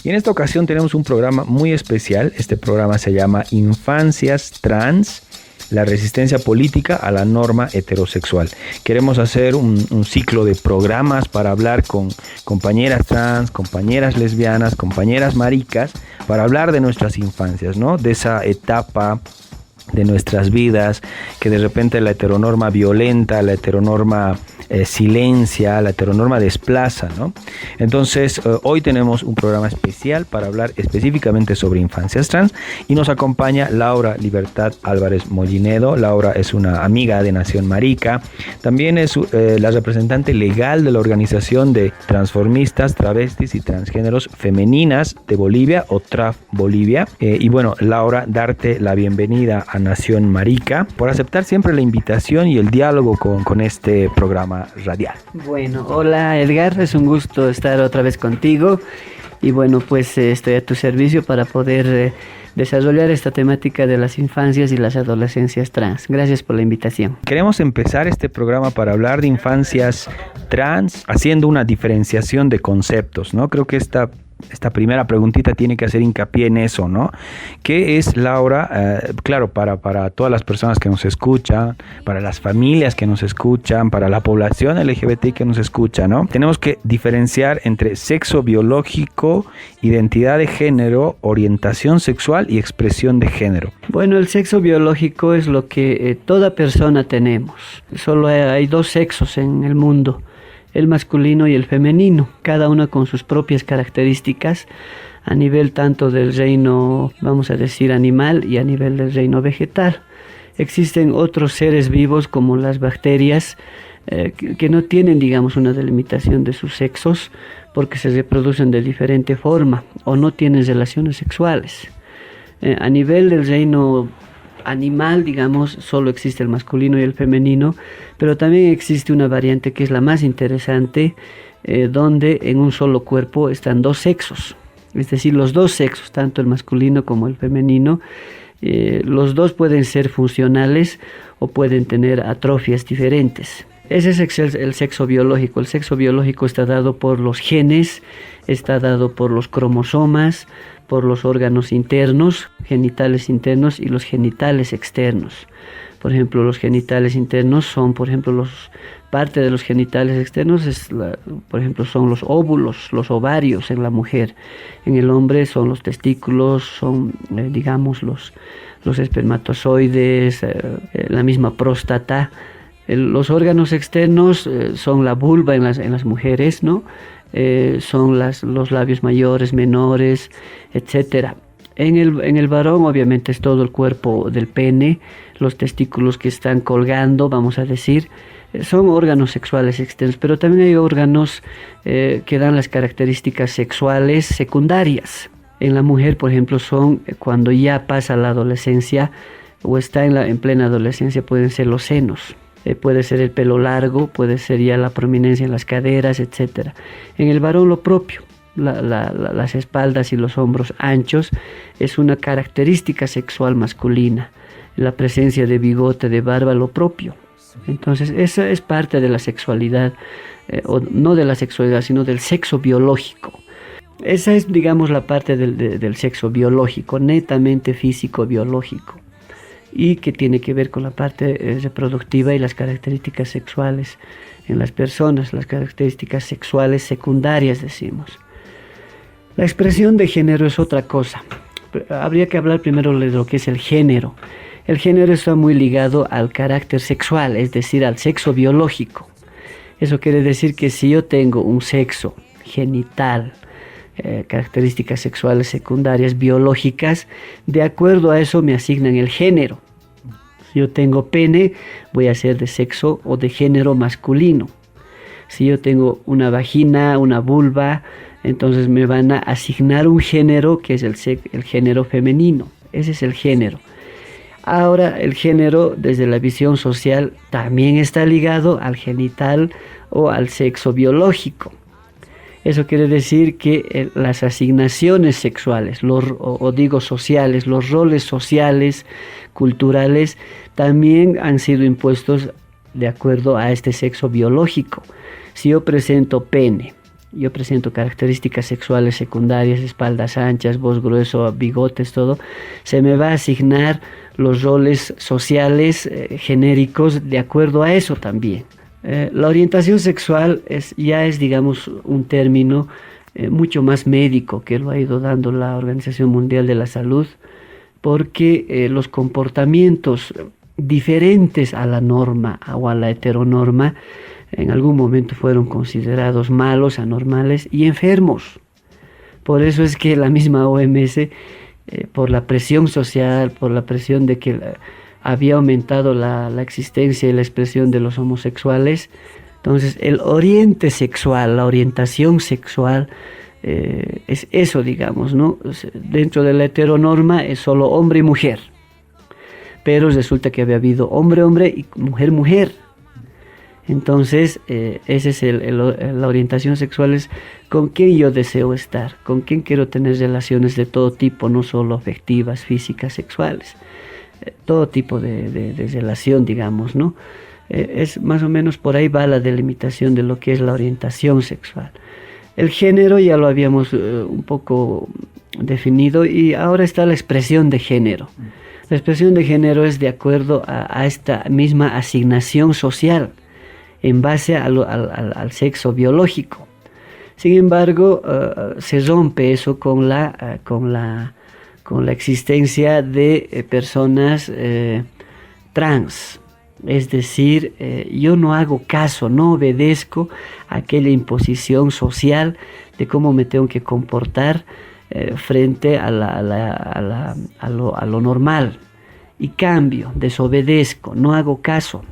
Y en esta ocasión tenemos un programa muy especial. Este programa se llama Infancias Trans, la resistencia política a la norma heterosexual. Queremos hacer un ciclo de programas para hablar con compañeras trans, compañeras lesbianas, compañeras maricas, para hablar de nuestras infancias, ¿no? De esa etapa de nuestras vidas que de repente la heteronorma violenta, la heteronorma silencia, la heteronorma desplaza, ¿no? Entonces, hoy tenemos un programa especial para hablar específicamente sobre infancias trans y nos acompaña Laura Libertad Álvarez Mollinedo. Laura es una amiga de Nación Marica, también es la representante legal de la organización de transformistas, travestis y transgéneros femeninas de Bolivia o TRAF Bolivia. Y bueno, Laura, darte la bienvenida a Nación Marica por aceptar siempre la invitación y el diálogo con este programa radial. Bueno, hola Edgar, es un gusto estar otra vez contigo y bueno, pues estoy a tu servicio para poder desarrollar esta temática de las infancias y las adolescencias trans. Gracias por la invitación. Queremos empezar este programa para hablar de infancias trans haciendo una diferenciación de conceptos, ¿no? Creo que esta primera preguntita tiene que hacer hincapié en eso, ¿no? ¿Qué es, Laura? Claro, para todas las personas que nos escuchan, para las familias que nos escuchan, para la población LGBT que nos escucha, ¿no? Tenemos que diferenciar entre sexo biológico, identidad de género, orientación sexual y expresión de género. Bueno, el sexo biológico es lo que toda persona tenemos. Solo hay dos sexos en el mundo: el masculino y el femenino, cada uno con sus propias características a nivel tanto del reino, vamos a decir, animal y a nivel del reino vegetal. Existen otros seres vivos como las bacterias que no tienen, digamos, una delimitación de sus sexos porque se reproducen de diferente forma o no tienen relaciones sexuales. A nivel del reino animal, digamos, solo existe el masculino y el femenino, pero también existe una variante que es la más interesante, donde en un solo cuerpo están dos sexos, es decir, los dos sexos, tanto el masculino como el femenino, los dos pueden ser funcionales o pueden tener atrofias diferentes. Ese es el sexo biológico. El sexo biológico está dado por los genes, está dado por los cromosomas, por los órganos internos, genitales internos y los genitales externos. Por ejemplo, los genitales internos son, por ejemplo, parte de los genitales externos por ejemplo, son los óvulos, los ovarios en la mujer. En el hombre son los testículos, son, digamos, los espermatozoides, la misma próstata. Los órganos externos son la vulva en las mujeres, ¿no? Son los labios mayores, menores, etcétera. En el varón obviamente es todo el cuerpo del pene, los testículos que están colgando, vamos a decir, son órganos sexuales externos, pero también hay órganos que dan las características sexuales secundarias. En la mujer, por ejemplo, son cuando ya pasa la adolescencia o está en plena adolescencia, pueden ser los senos. Puede ser el pelo largo, puede ser ya la prominencia en las caderas, etc. En el varón lo propio, las espaldas y los hombros anchos es una característica sexual masculina. La presencia de bigote, de barba, lo propio. Entonces esa es parte de la sexualidad, o no de la sexualidad, sino del sexo biológico. Esa es, digamos, la parte del sexo biológico, netamente físico-biológico, y que tiene que ver con la parte reproductiva y las características sexuales en las personas, las características sexuales secundarias, decimos. La expresión de género es otra cosa. Habría que hablar primero de lo que es el género. El género está muy ligado al carácter sexual, es decir, al sexo biológico. Eso quiere decir que si yo tengo un sexo genital, características sexuales secundarias biológicas, de acuerdo a eso me asignan el género. Si yo tengo pene, voy a ser de sexo o de género masculino. Si yo tengo una vagina, una vulva, entonces me van a asignar un género que es el género femenino. Ese es el género. Ahora, el género, desde la visión social, también está ligado al genital o al sexo biológico. Eso quiere decir que las asignaciones sexuales, sociales, los roles sociales, culturales, también han sido impuestos de acuerdo a este sexo biológico. Si yo presento pene, yo presento características sexuales secundarias, espaldas anchas, voz grueso, bigotes, todo, se me va a asignar los roles sociales genéricos de acuerdo a eso también. La orientación sexual ya es, digamos, un término mucho más médico que lo ha ido dando la Organización Mundial de la Salud, porque los comportamientos diferentes a la norma o a la heteronorma en algún momento fueron considerados malos, anormales y enfermos. Por eso es que la misma OMS, por la presión social, por la presión de que había aumentado la existencia y la expresión de los homosexuales, entonces el oriente sexual, la orientación sexual, es eso, digamos, ¿no? Dentro de la heteronorma es solo hombre y mujer, pero resulta que había habido hombre-hombre y mujer-mujer. Entonces, esa es la orientación sexual, es con quién yo deseo estar, con quién quiero tener relaciones de todo tipo, no solo afectivas, físicas, sexuales, todo tipo de relación, digamos, ¿no? Es más o menos por ahí va la delimitación de lo que es la orientación sexual. El género ya lo habíamos un poco definido y ahora está la expresión de género. La expresión de género es de acuerdo a esta misma asignación social, en base al sexo biológico. Sin embargo, se rompe eso con la existencia de personas trans. Es decir, yo no hago caso, no obedezco a aquella imposición social de cómo me tengo que comportar frente a lo normal. Y cambio, desobedezco, no hago caso.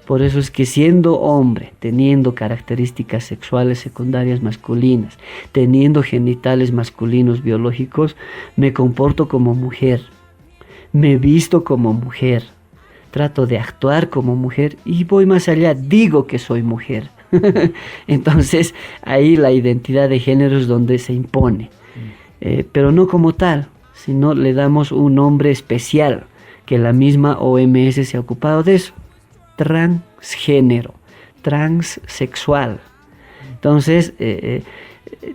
Por eso es que siendo hombre, teniendo características sexuales secundarias masculinas, teniendo genitales masculinos biológicos, me comporto como mujer, me visto como mujer, trato de actuar como mujer y voy más allá, digo que soy mujer. Entonces ahí la identidad de género es donde se impone, pero no como tal, sino le damos un nombre especial, que la misma OMS se ha ocupado de eso. Transgénero, transsexual. Entonces,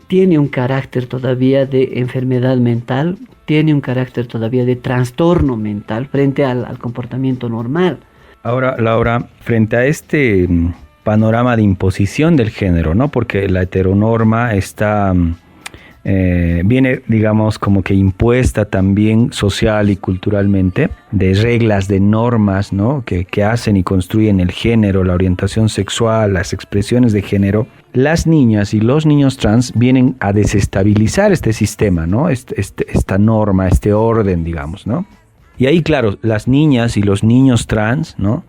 tiene un carácter todavía de enfermedad mental, tiene un carácter todavía de trastorno mental frente al comportamiento normal. Ahora, Laura, frente a este panorama de imposición del género, ¿no? Porque la heteronorma está... viene, digamos, como que impuesta también social y culturalmente, de reglas, de normas, ¿no? que hacen y construyen el género, la orientación sexual, las expresiones de género. Las niñas y los niños trans vienen a desestabilizar este sistema, ¿no? Esta norma, este orden, digamos, ¿no? Y ahí, claro, las niñas y los niños trans, ¿no?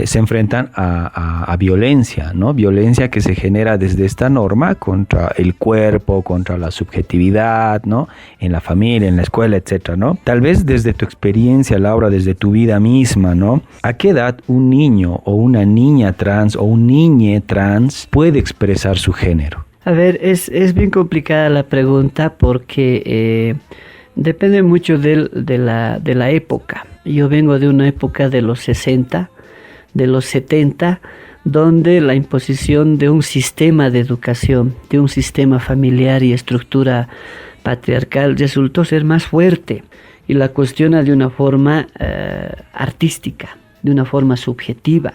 Se enfrentan a violencia, ¿no? Violencia que se genera desde esta norma contra el cuerpo, contra la subjetividad, ¿no? En la familia, en la escuela, etcétera, ¿no? Tal vez desde tu experiencia, Laura, desde tu vida misma, ¿no? ¿A qué edad un niño o una niña trans o un niñe trans puede expresar su género? A ver, es bien complicada la pregunta porque depende mucho de la época. Yo vengo de una época de los 60, de los 70, donde la imposición de un sistema de educación, de un sistema familiar y estructura patriarcal resultó ser más fuerte y la cuestiona de una forma artística, de una forma subjetiva.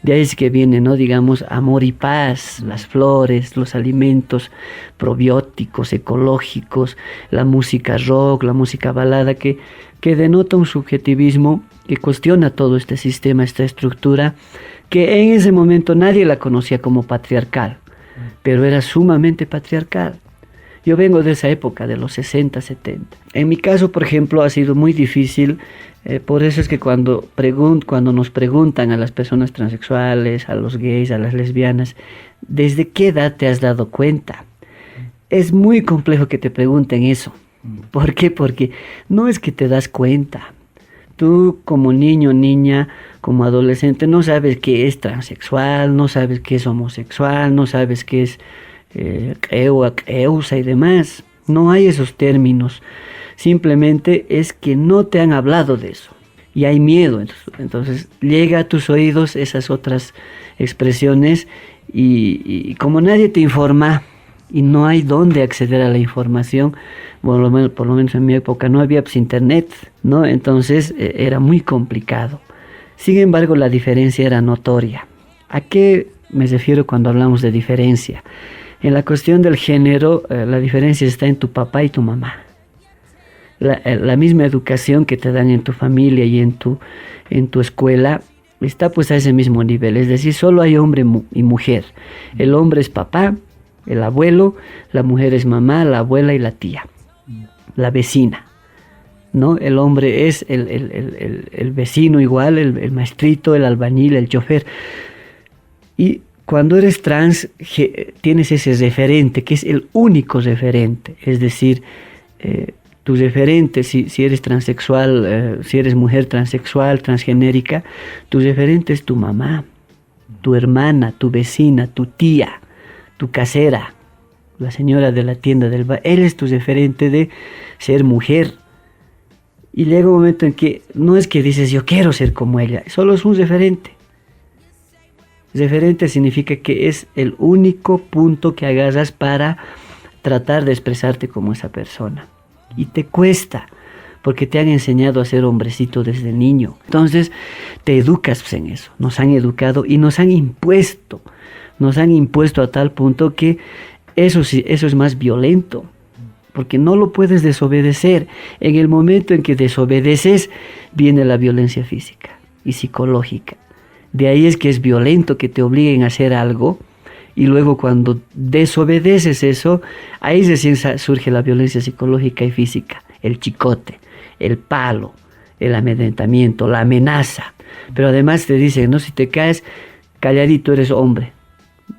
De ahí es que viene, ¿no? Digamos, amor y paz, las flores, los alimentos probióticos, ecológicos, la música rock, la música balada, que denota un subjetivismo que cuestiona todo este sistema, esta estructura, que en ese momento nadie la conocía como patriarcal, pero era sumamente patriarcal. Yo vengo de esa época, de los 60, 70. En mi caso, por ejemplo, ha sido muy difícil, por eso es que cuando nos preguntan a las personas transexuales, a los gays, a las lesbianas, ¿desde qué edad te has dado cuenta? Es muy complejo que te pregunten eso. ¿Por qué? Porque no es que te das cuenta. Tú como niño, niña, como adolescente, no sabes qué es transexual, no sabes qué es homosexual, no sabes qué es eusa y demás. No hay esos términos. Simplemente es que no te han hablado de eso. Y hay miedo. Entonces llega a tus oídos esas otras expresiones y como nadie te informa, y no hay dónde acceder a la información. Bueno, por lo menos en mi época no había pues, internet, ¿no? Entonces era muy complicado. Sin embargo, la diferencia era notoria. ¿A qué me refiero cuando hablamos de diferencia? En la cuestión del género, la diferencia está en tu papá y tu mamá. La misma educación que te dan en tu familia y en tu escuela está pues a ese mismo nivel. Es decir, solo hay hombre y mujer. El hombre es papá, el abuelo, la mujer es mamá, la abuela y la tía, la vecina, ¿no? El hombre es el vecino igual, el maestrito, el albañil, el chofer. Y cuando eres trans, tienes ese referente, que es el único referente. Es decir, tu referente, si eres transexual, si eres mujer transexual, transgenérica, tu referente es tu mamá, tu hermana, tu vecina, tu tía, tu casera, la señora de la tienda del bar. Él es tu referente de ser mujer. Y llega un momento en que no es que dices yo quiero ser como ella, solo es un referente. Referente significa que es el único punto que agarras para tratar de expresarte como esa persona. Y te cuesta, porque te han enseñado a ser hombrecito desde niño. Entonces te educas pues, en eso. Nos han educado y nos han impuesto a tal punto que eso es más violento, porque no lo puedes desobedecer. En el momento en que desobedeces, viene la violencia física y psicológica. De ahí es que es violento que te obliguen a hacer algo, y luego cuando desobedeces eso, ahí recién surge la violencia psicológica y física, el chicote, el palo, el amedrentamiento, la amenaza. Pero además te dicen, no, si te caes calladito eres hombre,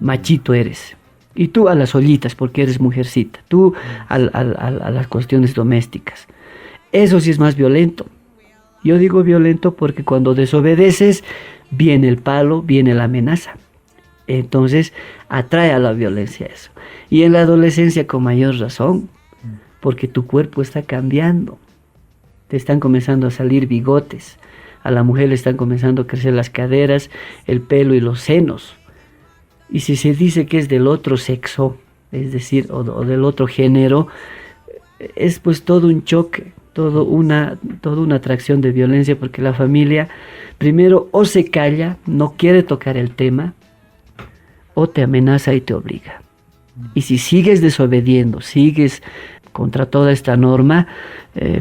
machito eres. Y tú a las ollitas porque eres mujercita, tú a las cuestiones domésticas. Eso sí es más violento. Yo digo violento porque cuando desobedeces, viene el palo, viene la amenaza. Entonces atrae a la violencia eso. Y en la adolescencia con mayor razón, porque tu cuerpo está cambiando. Te están comenzando a salir bigotes. A la mujer le están comenzando a crecer las caderas, el pelo y los senos. Y si se dice que es del otro sexo, es decir, o del otro género, es pues todo un choque, toda una atracción de violencia, porque la familia primero o se calla, no quiere tocar el tema, o te amenaza y te obliga. Y si sigues desobediendo, sigues contra toda esta norma,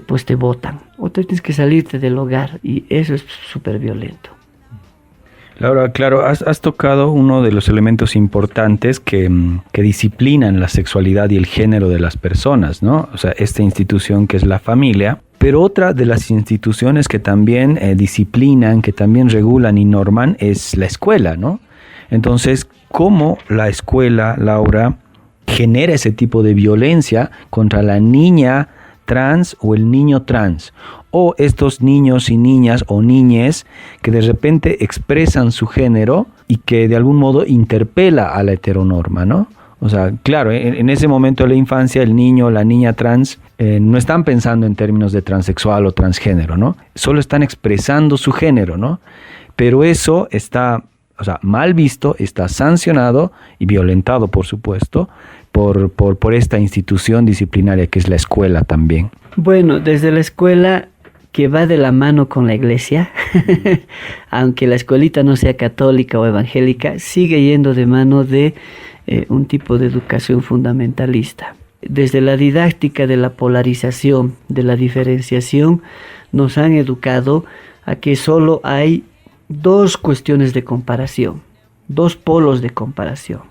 pues te botan. O tienes que salirte del hogar, y eso es súper violento. Laura, claro, has tocado uno de los elementos importantes que disciplinan la sexualidad y el género de las personas, ¿no? O sea, esta institución que es la familia. Pero otra de las instituciones que también disciplinan, que también regulan y norman es la escuela, ¿no? Entonces, ¿cómo la escuela, Laura, genera ese tipo de violencia contra la niña trans o el niño trans? O estos niños y niñas o niñes que de repente expresan su género y que de algún modo interpela a la heteronorma, ¿no? O sea, claro, en ese momento de la infancia el niño o la niña trans no están pensando en términos de transexual o transgénero, ¿no? Solo están expresando su género, ¿no? Pero eso está, o sea, mal visto, está sancionado y violentado, por supuesto, por esta institución disciplinaria que es la escuela también. Bueno, desde la escuela, que va de la mano con la iglesia, aunque la escuelita no sea católica o evangélica, sigue yendo de mano de un tipo de educación fundamentalista. Desde la didáctica de la polarización, de la diferenciación, nos han educado a que solo hay dos cuestiones de comparación, dos polos de comparación.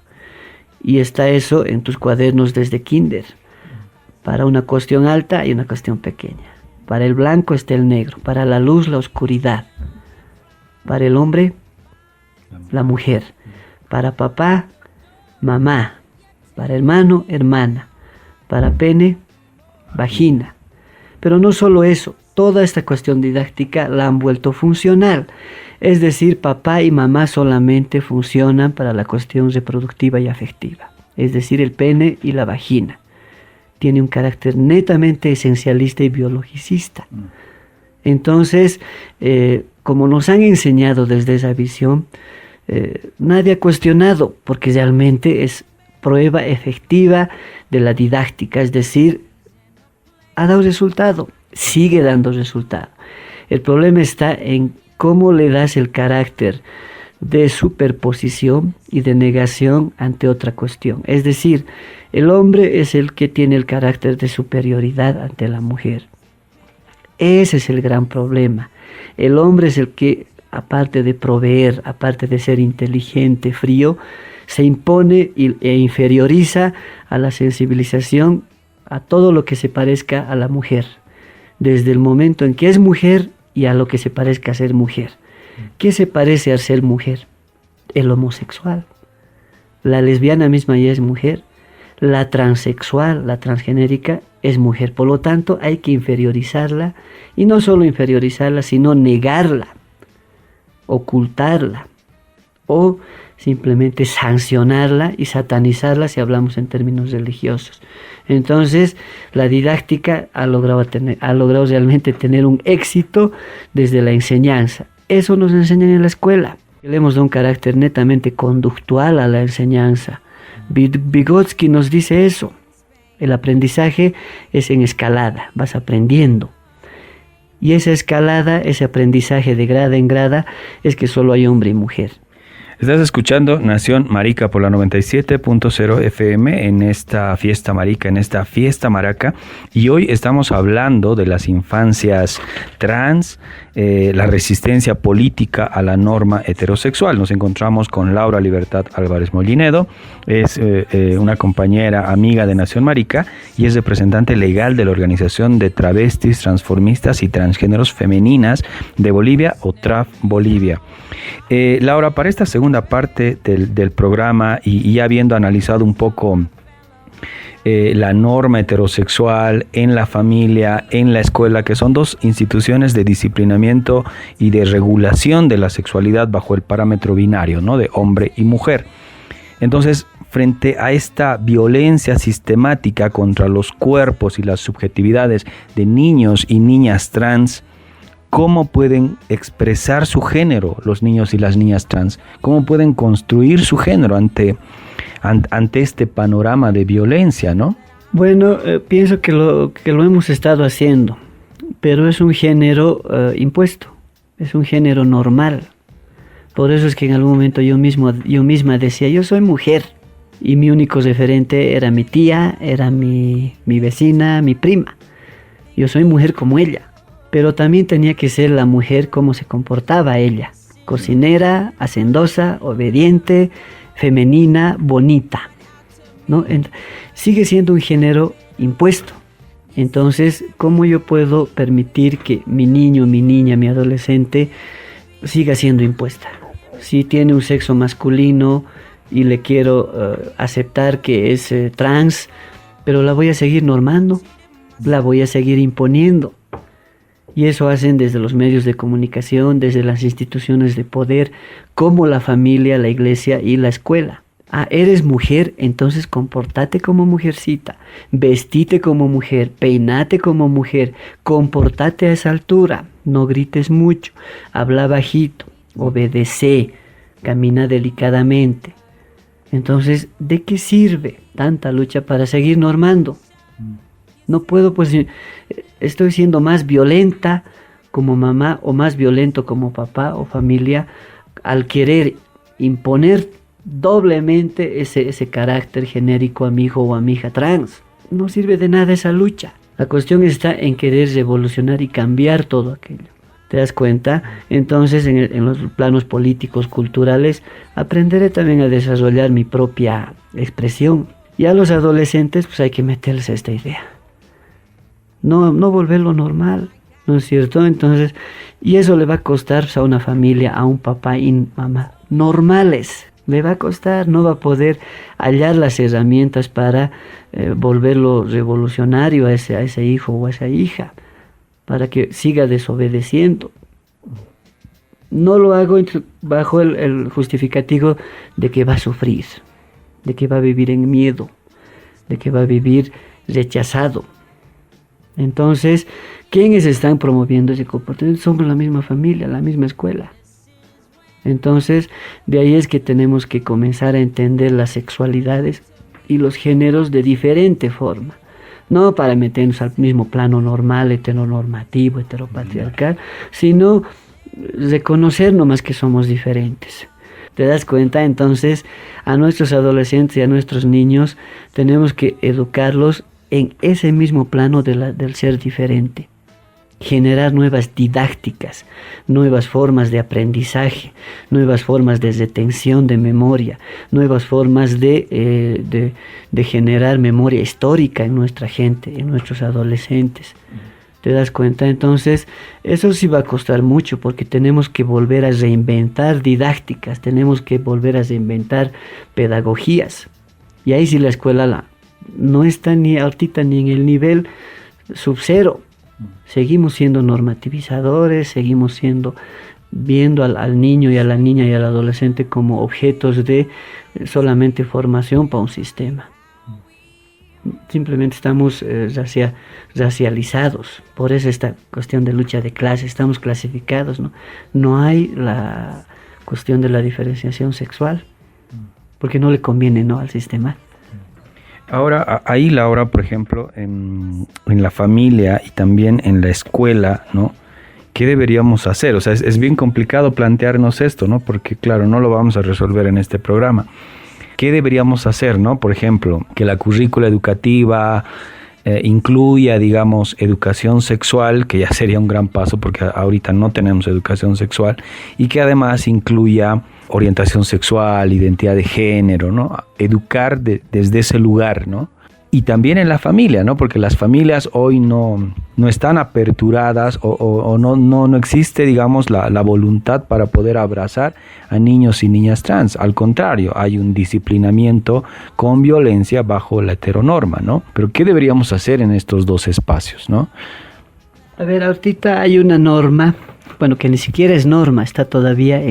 Y está eso en tus cuadernos desde kinder, para una cuestión alta y una cuestión pequeña. Para el blanco está el negro, para la luz la oscuridad, para el hombre la mujer, para papá mamá, para hermano hermana, para pene vagina. Pero no solo eso, toda esta cuestión didáctica la han vuelto funcional. Es decir, papá y mamá solamente funcionan para la cuestión reproductiva y afectiva. Es decir, el pene y la vagina. Tiene un carácter netamente esencialista y biologicista. Entonces, como nos han enseñado desde esa visión, nadie ha cuestionado, porque realmente es prueba efectiva de la didáctica, es decir, ha dado resultado, sigue dando resultado. El problema está en cómo le das el carácter de superposición y de negación ante otra cuestión. Es decir, el hombre es el que tiene el carácter de superioridad ante la mujer. Ese es el gran problema. El hombre es el que, aparte de proveer, aparte de ser inteligente, frío, se impone e inferioriza a la sensibilización, a todo lo que se parezca a la mujer, desde el momento en que es mujer y a lo que se parezca a ser mujer. ¿Qué se parece a ser mujer? El homosexual. La lesbiana misma ya es mujer. La transexual, la transgenérica, es mujer. Por lo tanto, hay que inferiorizarla, y no solo inferiorizarla, sino negarla, ocultarla, o simplemente sancionarla y satanizarla si hablamos en términos religiosos. Entonces, la didáctica ha logrado realmente tener un éxito desde la enseñanza. Eso nos enseñan en la escuela. Le hemos dado un carácter netamente conductual a la enseñanza. Vygotsky nos dice eso. El aprendizaje es en escalada, vas aprendiendo. Y esa escalada, ese aprendizaje de grada en grada, es que solo hay hombre y mujer. Estás escuchando Nación Marica por la 97.0 FM en esta fiesta marica, en esta fiesta maraca, y hoy estamos hablando de las infancias trans, la resistencia política a la norma heterosexual. Nos encontramos con Laura Libertad Álvarez Mollinedo, es una compañera amiga de Nación Marica y es representante legal de la Organización de Travestis, Transformistas y Transgéneros Femeninas de Bolivia, o TRAF Bolivia. Laura, para esta segunda parte del programa y ya habiendo analizado un poco la norma heterosexual en la familia, en la escuela, que son dos instituciones de disciplinamiento y de regulación de la sexualidad bajo el parámetro binario, ¿no?, de hombre y mujer. Entonces, frente a esta violencia sistemática contra los cuerpos y las subjetividades de niños y niñas trans, ¿cómo pueden expresar su género los niños y las niñas trans? ¿Cómo pueden construir su género ante este panorama de violencia, no? Bueno, pienso que lo hemos estado haciendo, pero es un género impuesto, es un género normal. Por eso es que en algún momento yo misma decía, yo soy mujer, y mi único referente era mi tía, era mi vecina, mi prima. Yo soy mujer como ella. Pero también tenía que ser la mujer como se comportaba ella. Cocinera, hacendosa, obediente, femenina, bonita, ¿no? Sigue siendo un género impuesto. Entonces, ¿cómo yo puedo permitir que mi niño, mi niña, mi adolescente siga siendo impuesta? Si tiene un sexo masculino y le quiero aceptar que es trans, pero la voy a seguir normando, la voy a seguir imponiendo. Y eso hacen desde los medios de comunicación, desde las instituciones de poder, como la familia, la iglesia y la escuela. Ah, eres mujer, entonces comportate como mujercita, vestite como mujer, peinate como mujer, comportate a esa altura, no grites mucho, habla bajito, obedece, camina delicadamente. Entonces, ¿de qué sirve tanta lucha para seguir normando? No puedo, pues estoy siendo más violenta como mamá o más violento como papá o familia al querer imponer doblemente ese carácter genérico a mi hijo o a mi hija trans. No sirve de nada esa lucha. La cuestión está en querer revolucionar y cambiar todo aquello. ¿Te das cuenta? Entonces, en los planos políticos, culturales, aprenderé también a desarrollar mi propia expresión. Y a los adolescentes, pues hay que meterles esta idea. No volverlo normal, ¿no es cierto? Entonces, y eso le va a costar, pues, a una familia, a un papá y mamá normales. Le va a costar, no va a poder hallar las herramientas para volverlo revolucionario a ese hijo o a esa hija, para que siga desobedeciendo. No lo hago bajo el justificativo de que va a sufrir, de que va a vivir en miedo, de que va a vivir rechazado. Entonces, ¿quiénes están promoviendo ese comportamiento? Somos la misma familia, la misma escuela. Entonces, de ahí es que tenemos que comenzar a entender las sexualidades y los géneros de diferente forma. No para meternos al mismo plano normal, heteronormativo, heteropatriarcal, sino reconocer nomás que somos diferentes. ¿Te das cuenta? Entonces, a nuestros adolescentes y a nuestros niños tenemos que educarlos en ese mismo plano del ser diferente. Generar nuevas didácticas, nuevas formas de aprendizaje, nuevas formas de retención de memoria, nuevas formas de generar memoria histórica en nuestra gente, en nuestros adolescentes. ¿Te das cuenta? Entonces, eso sí va a costar mucho porque tenemos que volver a reinventar didácticas, tenemos que volver a reinventar pedagogías. Y ahí sí la escuela no está ni ahorita ni en el nivel sub-cero. Seguimos siendo normativizadores, seguimos viendo al niño y a la niña y al adolescente como objetos de solamente formación para un sistema. Simplemente estamos racializados, por eso esta cuestión de lucha de clase, estamos clasificados, ¿no? No hay la cuestión de la diferenciación sexual, porque no le conviene, ¿no?, al sistema. Ahora, ahí Laura, por ejemplo, en la familia y también en la escuela, ¿no? ¿Qué deberíamos hacer? O sea, es bien complicado plantearnos esto, ¿no? Porque, claro, no lo vamos a resolver en este programa. ¿Qué deberíamos hacer, ¿no? Por ejemplo, que la currícula educativa incluya, digamos, educación sexual, que ya sería un gran paso porque ahorita no tenemos educación sexual, y que además incluya orientación sexual, identidad de género, ¿no? Educar desde ese lugar, ¿no? Y también en la familia, ¿no? Porque las familias hoy no están aperturadas o no existe, digamos, la voluntad para poder abrazar a niños y niñas trans. Al contrario, hay un disciplinamiento con violencia bajo la heteronorma, ¿no? Pero ¿qué deberíamos hacer en estos dos espacios, no? A ver, ahorita hay una norma, bueno, que ni siquiera es norma, está todavía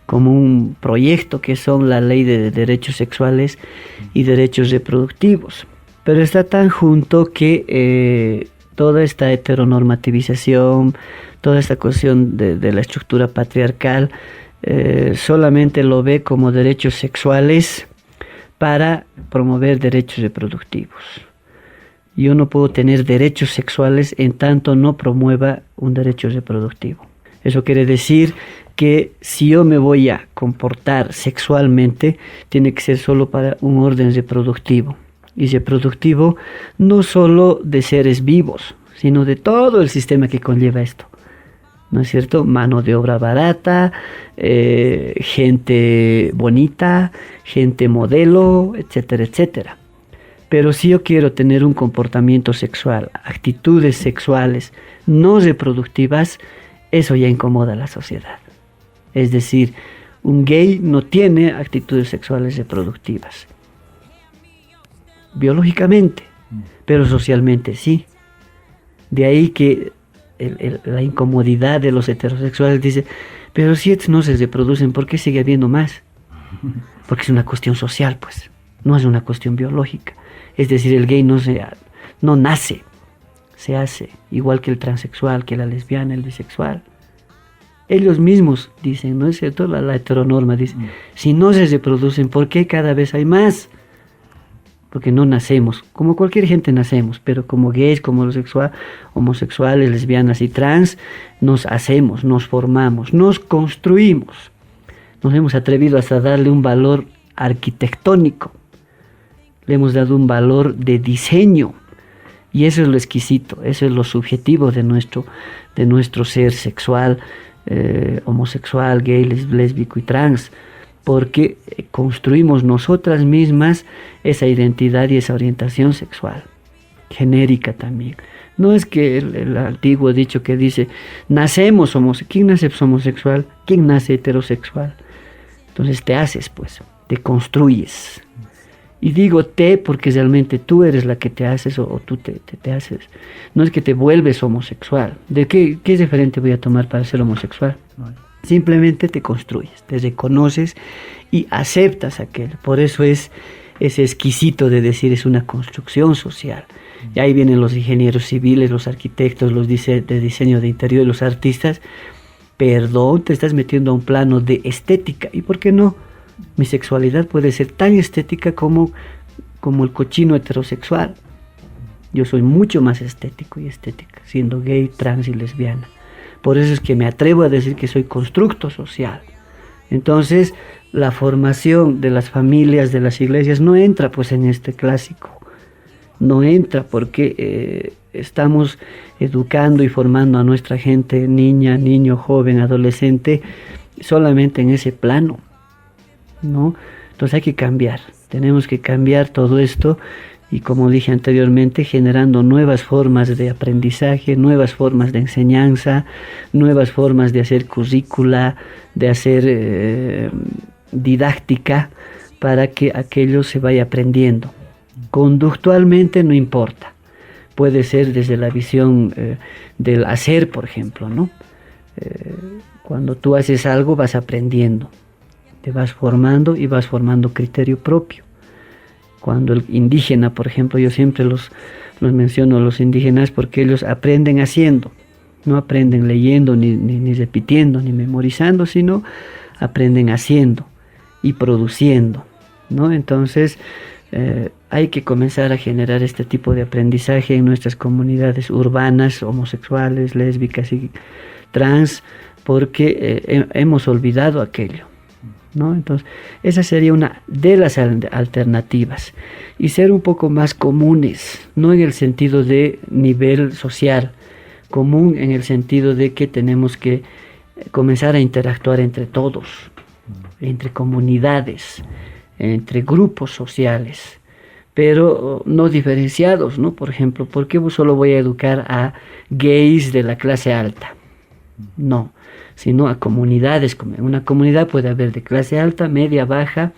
como un proyecto, que son la Ley de Derechos Sexuales y Derechos Reproductivos. Pero está tan junto que toda esta heteronormativización, toda esta cuestión de la estructura patriarcal, solamente lo ve como derechos sexuales para promover derechos reproductivos. Yo no puedo tener derechos sexuales en tanto no promueva un derecho reproductivo. Eso quiere decir que si yo me voy a comportar sexualmente, tiene que ser solo para un orden reproductivo. Y reproductivo no solo de seres vivos, sino de todo el sistema que conlleva esto, ¿no es cierto? Mano de obra barata, gente bonita, gente modelo, etcétera, etcétera. Pero si yo quiero tener un comportamiento sexual, actitudes sexuales no reproductivas, eso ya incomoda a la sociedad. Es decir, un gay no tiene actitudes sexuales reproductivas. Biológicamente, pero socialmente sí. De ahí que la incomodidad de los heterosexuales dice, pero si estos no se reproducen, ¿por qué sigue habiendo más? Porque es una cuestión social, pues, no es una cuestión biológica. Es decir, el gay no nace, se hace, igual que el transexual, que la lesbiana, el bisexual. Ellos mismos dicen, ¿no es cierto? La heteronorma dice, si no se reproducen, ¿por qué cada vez hay más? Porque no nacemos, como cualquier gente nacemos, pero como gays, como homosexuales, lesbianas y trans, nos hacemos, nos formamos, nos construimos. Nos hemos atrevido hasta darle un valor arquitectónico, le hemos dado un valor de diseño, y eso es lo exquisito, eso es lo subjetivo de nuestro ser sexual, homosexual, gay, lésbico y trans, porque construimos nosotras mismas esa identidad y esa orientación sexual, genérica también. No es que el antiguo dicho que dice, nacemos homosexual. ¿Quién nace homosexual? ¿Quién nace heterosexual? Entonces te haces, pues, te construyes. Y digo te porque realmente tú eres la que te haces o tú te haces. No es que te vuelves homosexual. ¿De qué referente voy a tomar para ser homosexual? Simplemente te construyes, te reconoces y aceptas aquello. Por eso es exquisito de decir, es una construcción social. Y ahí vienen los ingenieros civiles, los arquitectos, los de diseño de interior, los artistas. Perdón, te estás metiendo a un plano de estética. ¿Y por qué no? Mi sexualidad puede ser tan estética como como el cochino heterosexual. Yo soy mucho más estético y estética, siendo gay, trans y lesbiana. Por eso es que me atrevo a decir que soy constructo social. Entonces, la formación de las familias, de las iglesias, no entra pues en este clásico. No entra porque estamos educando y formando a nuestra gente, niña, niño, joven, adolescente, solamente en ese plano, ¿no? Entonces hay que cambiar, tenemos que cambiar todo esto y, como dije anteriormente, generando nuevas formas de aprendizaje, nuevas formas de enseñanza, nuevas formas de hacer currícula, de hacer didáctica, para que aquello se vaya aprendiendo. Conductualmente no importa, puede ser desde la visión del hacer, por ejemplo, ¿no? Cuando tú haces algo vas aprendiendo, te vas formando y vas formando criterio propio. Cuando el indígena, por ejemplo, yo siempre los menciono a los indígenas porque ellos aprenden haciendo, no aprenden leyendo, ni repitiendo, ni memorizando, sino aprenden haciendo y produciendo, ¿no? Entonces, hay que comenzar a generar este tipo de aprendizaje en nuestras comunidades urbanas, homosexuales, lésbicas y trans, porque hemos olvidado aquello, ¿no? Entonces, esa sería una de las alternativas. Y ser un poco más comunes, no en el sentido de nivel social, común en el sentido de que tenemos que comenzar a interactuar entre todos, entre comunidades, entre grupos sociales, pero no diferenciados, ¿no? Por ejemplo, ¿por qué solo voy a educar a gays de la clase alta? No, sino a comunidades. Una comunidad puede haber de clase alta, media, baja,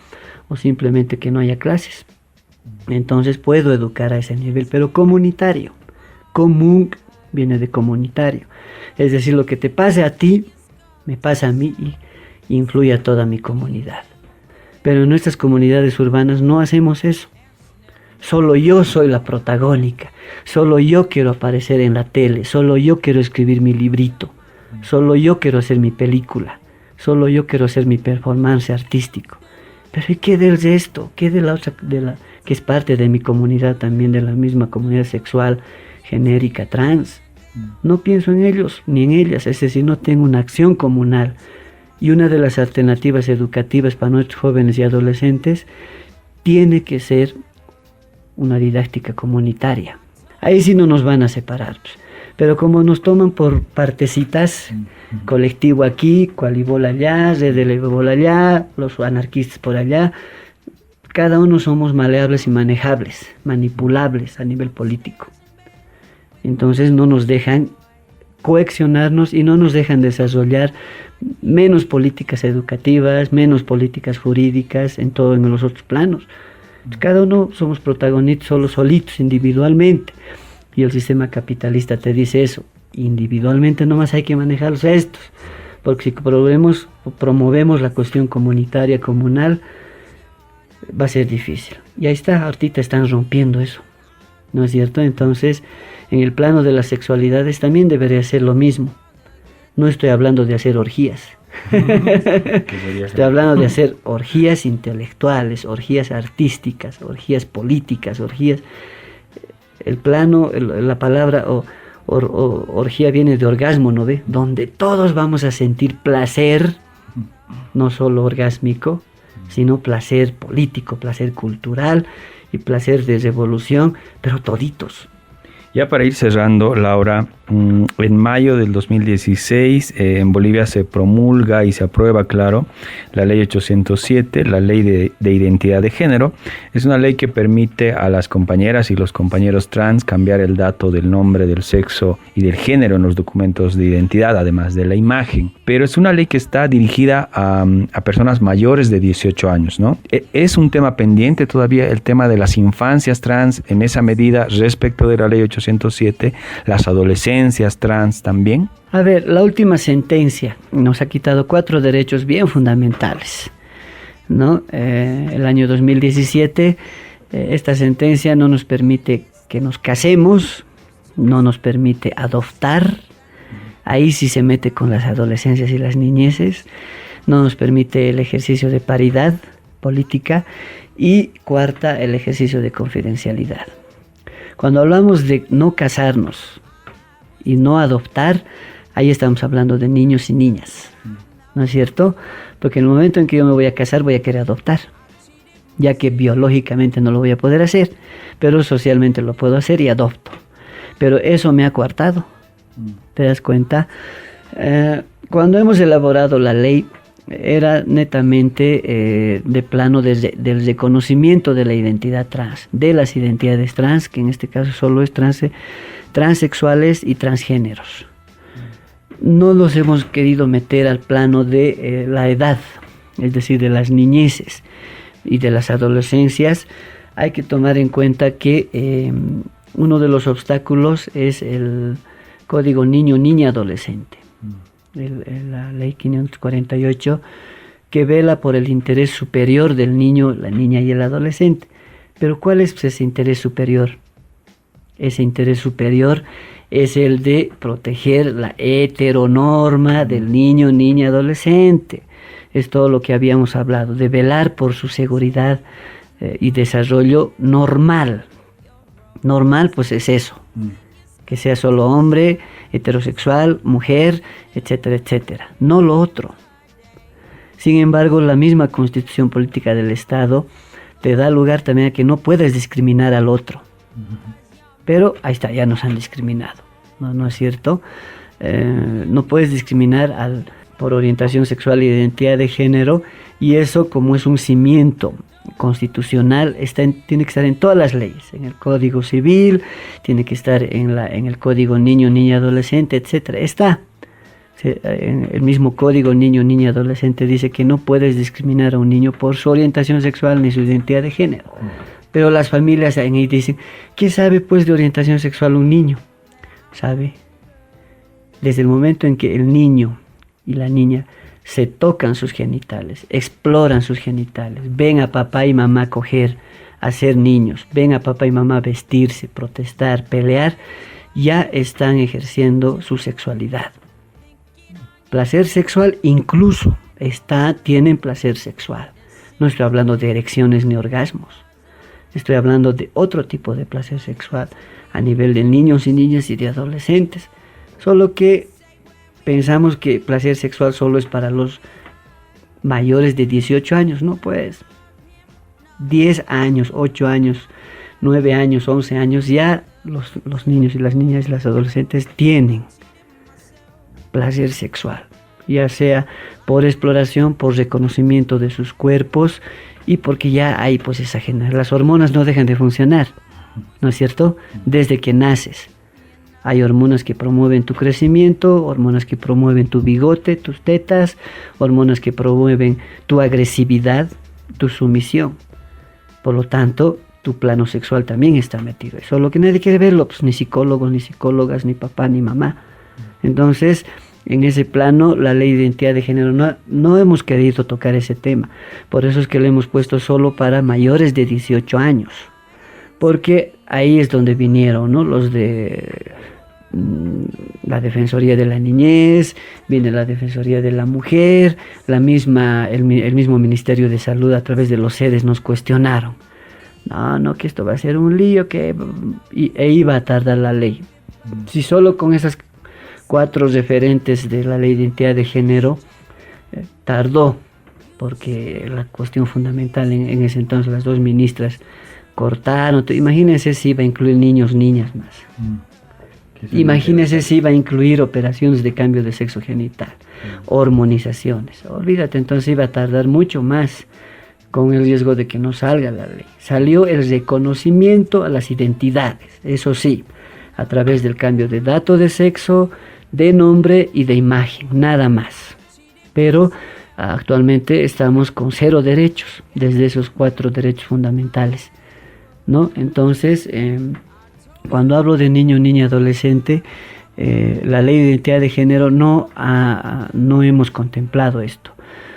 o simplemente que no haya clases. Entonces puedo educar a ese nivel, pero comunitario. Común viene de comunitario. Es decir, lo que te pase a ti, me pasa a mí y influye a toda mi comunidad. Pero en nuestras comunidades urbanas no hacemos eso. Solo yo soy la protagónica, solo yo quiero aparecer en la tele, solo yo quiero escribir mi librito, solo yo quiero hacer mi película, solo yo quiero hacer mi performance artístico. Pero ¿y qué del resto? ¿Qué de la otra, que es parte de mi comunidad también, de la misma comunidad sexual, genérica, trans? No pienso en ellos ni en ellas, es decir, no tengo una acción comunal. Y una de las alternativas educativas para nuestros jóvenes y adolescentes tiene que ser una didáctica comunitaria. Ahí sí no nos van a separar, pues. Pero como nos toman por partecitas, colectivo aquí, cualibol allá, redelebol allá, los anarquistas por allá, cada uno somos maleables y manejables, manipulables a nivel político. Entonces no nos dejan coaccionarnos y no nos dejan desarrollar menos políticas educativas, menos políticas jurídicas en los otros planos. Cada uno somos protagonistas solitos, individualmente. Y el sistema capitalista te dice eso. Individualmente nomás hay que manejarlos estos. Porque si promovemos la cuestión comunitaria, comunal, va a ser difícil. Y ahí está, ahorita están rompiendo eso, ¿no es cierto? Entonces, en el plano de las sexualidades también debería ser lo mismo. No estoy hablando de hacer orgías. Estoy hablando de hacer orgías intelectuales, orgías artísticas, orgías políticas, orgías. El plano, la palabra orgía viene de orgasmo, ¿no ve? Donde todos vamos a sentir placer, no solo orgásmico, sino placer político, placer cultural y placer de revolución, pero toditos. Ya para ir cerrando, Laura, en mayo del 2016 en Bolivia se promulga y se aprueba, claro, la ley 807, la ley de identidad de género. Es una ley que permite a las compañeras y los compañeros trans cambiar el dato del nombre, del sexo y del género en los documentos de identidad, además de la imagen. Pero es una ley que está dirigida a personas mayores de 18 años, ¿no? Es un tema pendiente todavía el tema de las infancias trans en esa medida respecto de la ley 807, las adolescencias trans también. A ver, la última sentencia nos ha quitado 4 derechos bien fundamentales, ¿no? El año 2017, esta sentencia no nos permite que nos casemos, no nos permite adoptar, ahí sí se mete con las adolescencias y las niñeces, no nos permite el ejercicio de paridad, política. Y cuarta, el ejercicio de confidencialidad. Cuando hablamos de no casarnos y no adoptar, ahí estamos hablando de niños y niñas, ¿no es cierto? Porque en el momento en que yo me voy a casar, voy a querer adoptar, ya que biológicamente no lo voy a poder hacer, pero socialmente lo puedo hacer y adopto. Pero eso me ha coartado, ¿te das cuenta? Cuando hemos elaborado la ley, era netamente de plano del reconocimiento de la identidad trans, de las identidades trans, que en este caso solo es transexuales y transgéneros. No nos hemos querido meter al plano de la edad, es decir, de las niñeces y de las adolescencias. Hay que tomar en cuenta que uno de los obstáculos es el Código Niño-Niña Adolescente. La ley 548, que vela por el interés superior del niño, la niña y el adolescente. Pero ¿cuál es ese interés superior? Ese interés superior es el de proteger la heteronorma del niño, niña, adolescente. Es todo lo que habíamos hablado, de velar por su seguridad y desarrollo normal. Normal, pues es eso. Que sea solo hombre, heterosexual, mujer, etcétera, etcétera. No lo otro. Sin embargo, la misma Constitución Política del Estado te da lugar también a que no puedes discriminar al otro. Pero ahí está, ya nos han discriminado. ¿No es cierto? No puedes discriminar por orientación sexual e identidad de género, y eso, como es un cimiento constitucional, tiene que estar en todas las leyes, en el Código Civil, tiene que estar en el Código Niño, Niña, Adolescente, etcétera. Está en el mismo Código Niño, Niña, Adolescente dice que no puedes discriminar a un niño por su orientación sexual ni su identidad de género. Pero las familias ahí dicen, ¿qué sabe pues de orientación sexual un niño? ¿Sabe? Desde el momento en que el niño y la niña se tocan sus genitales, exploran sus genitales, ven a papá y mamá coger, a ser niños, ven a papá y mamá vestirse, protestar, pelear, ya están ejerciendo su sexualidad. Placer sexual incluso, tienen placer sexual. No estoy hablando de erecciones ni orgasmos, estoy hablando de otro tipo de placer sexual a nivel de niños y niñas y de adolescentes. Solo que pensamos que placer sexual solo es para los mayores de 18 años, no pues. 10 años, 8 años, 9 años, 11 años, ya los niños y las niñas y las adolescentes tienen placer sexual, ya sea por exploración, por reconocimiento de sus cuerpos y porque ya hay pues esa generación. Las hormonas no dejan de funcionar, ¿no es cierto? Desde que naces. Hay hormonas que promueven tu crecimiento, hormonas que promueven tu bigote, tus tetas, hormonas que promueven tu agresividad, tu sumisión. Por lo tanto, tu plano sexual también está metido. Eso es lo que nadie quiere verlo, pues ni psicólogos, ni psicólogas, ni papá, ni mamá. Entonces, en ese plano, la ley de identidad de género no hemos querido tocar ese tema. Por eso es que lo hemos puesto solo para mayores de 18 años. Porque ahí es donde vinieron, ¿no? Los de la Defensoría de la Niñez, viene la Defensoría de la Mujer, el mismo Ministerio de Salud a través de los sedes nos cuestionaron. No, que esto va a ser un lío, e iba a tardar la ley. Si solo con esas 4 referentes de la ley de identidad de género tardó, porque la cuestión fundamental en ese entonces, las 2 ministras cortaron. Imagínense si iba a incluir niños, niñas más. Imagínense si iba a incluir operaciones de cambio de sexo genital, hormonizaciones. Olvídate, entonces iba a tardar mucho más, con el riesgo de que no salga la ley. Salió el reconocimiento a las identidades, eso sí, a través del cambio de dato de sexo, de nombre y de imagen, nada más. Pero actualmente estamos con 0 derechos, desde esos 4 derechos fundamentales, ¿no? Entonces, cuando hablo de niño, niña, adolescente, la ley de identidad de género no hemos contemplado esto.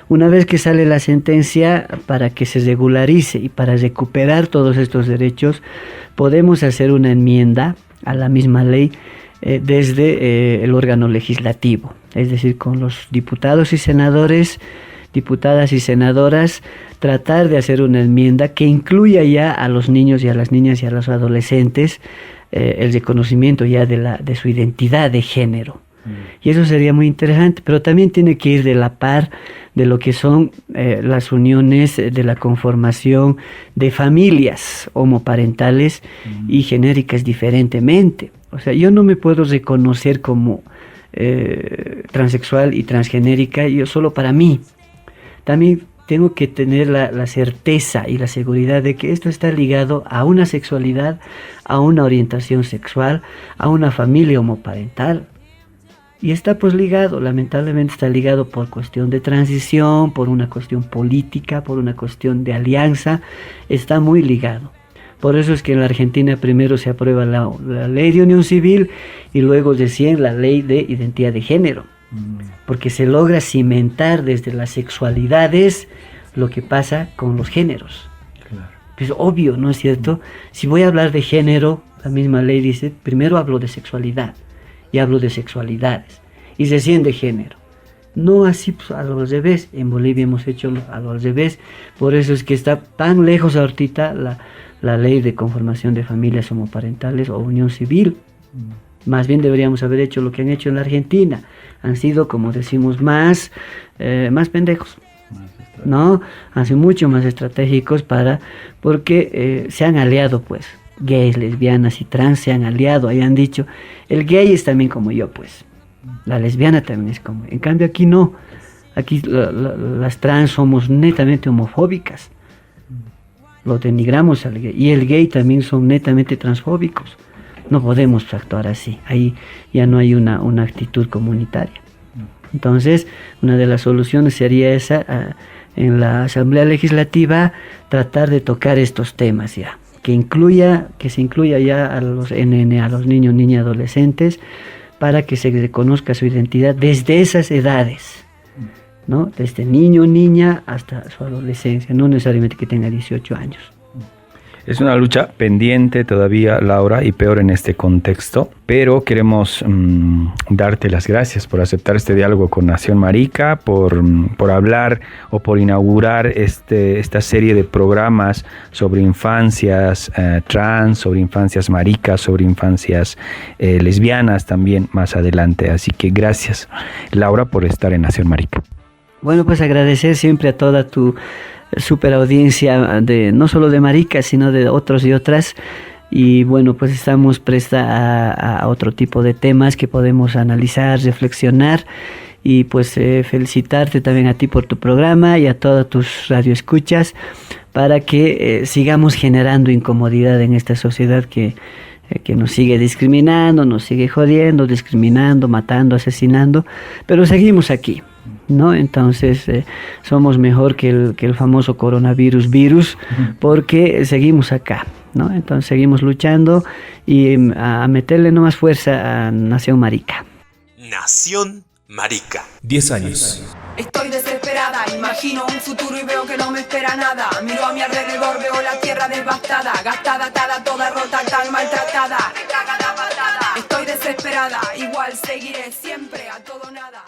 Una vez que sale la sentencia, para que se regularice y para recuperar todos estos derechos, podemos hacer una enmienda a la misma ley desde el órgano legislativo, es decir, con los diputados y senadores diputadas y senadoras, tratar de hacer una enmienda que incluya ya a los niños y a las niñas y a los adolescentes el reconocimiento ya de su identidad de género. Y eso sería muy interesante, pero también tiene que ir de la par de lo que son las uniones de la conformación de familias homoparentales y genéricas diferentemente. O sea, yo no me puedo reconocer como transexual y transgenérica yo solo para mí. También tengo que tener la certeza y la seguridad de que esto está ligado a una sexualidad, a una orientación sexual, a una familia homoparental. Y está pues ligado, lamentablemente está ligado por cuestión de transición, por una cuestión política, por una cuestión de alianza, está muy ligado. Por eso es que en la Argentina primero se aprueba la ley de unión civil y luego recién la ley de identidad de género. Porque se logra cimentar desde las sexualidades lo que pasa con los géneros. Claro. Es obvio, ¿no es cierto? Si voy a hablar de género, la misma ley dice, primero hablo de sexualidad. Y hablo de sexualidades y recién de género. No así pues, a lo al revés. En Bolivia hemos hecho a lo al revés. Por eso es que está tan lejos ahorita la ley de conformación de familias homoparentales o unión civil. Más bien deberíamos haber hecho lo que han hecho en la Argentina. Han sido, como decimos, más pendejos, ¿no? Han sido mucho más estratégicos porque se han aliado, pues. Gays, lesbianas y trans se han aliado y han dicho, el gay es también como yo, pues. La lesbiana también es como. En cambio aquí no. Aquí las trans somos netamente homofóbicas. Lo denigramos al gay. Y el gay también son netamente transfóbicos. No podemos actuar así. Ahí ya no hay una actitud comunitaria. Entonces, una de las soluciones sería esa, en la Asamblea Legislativa, tratar de tocar estos temas ya. Que se incluya ya a los NN, a los niños, niñas, adolescentes, para que se reconozca su identidad desde esas edades, ¿no? Desde niño, niña, hasta su adolescencia, no necesariamente que tenga 18 años. Es una lucha pendiente todavía, Laura, y peor en este contexto, pero queremos darte las gracias por aceptar este diálogo con Nación Marica, por hablar o por inaugurar esta serie de programas sobre infancias trans, sobre infancias maricas, sobre infancias lesbianas también más adelante. Así que gracias, Laura, por estar en Nación Marica. Bueno, pues agradecer siempre a toda tu super audiencia, no solo de Marica, sino de otros y otras. Y bueno, pues estamos presta a otro tipo de temas que podemos analizar, reflexionar. Y pues felicitarte también a ti por tu programa y a todas tus radioescuchas para que sigamos generando incomodidad en esta sociedad que nos sigue discriminando, nos sigue jodiendo, discriminando, matando, asesinando, pero seguimos aquí, ¿no? Entonces somos mejor que el famoso coronavirus porque seguimos acá, ¿no? Entonces seguimos luchando y a meterle nomás fuerza a Nación Marica. Nación Marica. 10 años. Estoy desesperada, imagino un futuro y veo que no me espera nada. Miro a mi alrededor, veo la tierra devastada, gastada, atada, toda rota, tan maltratada. Me caga la patada. Estoy desesperada, igual seguiré siempre a todo nada.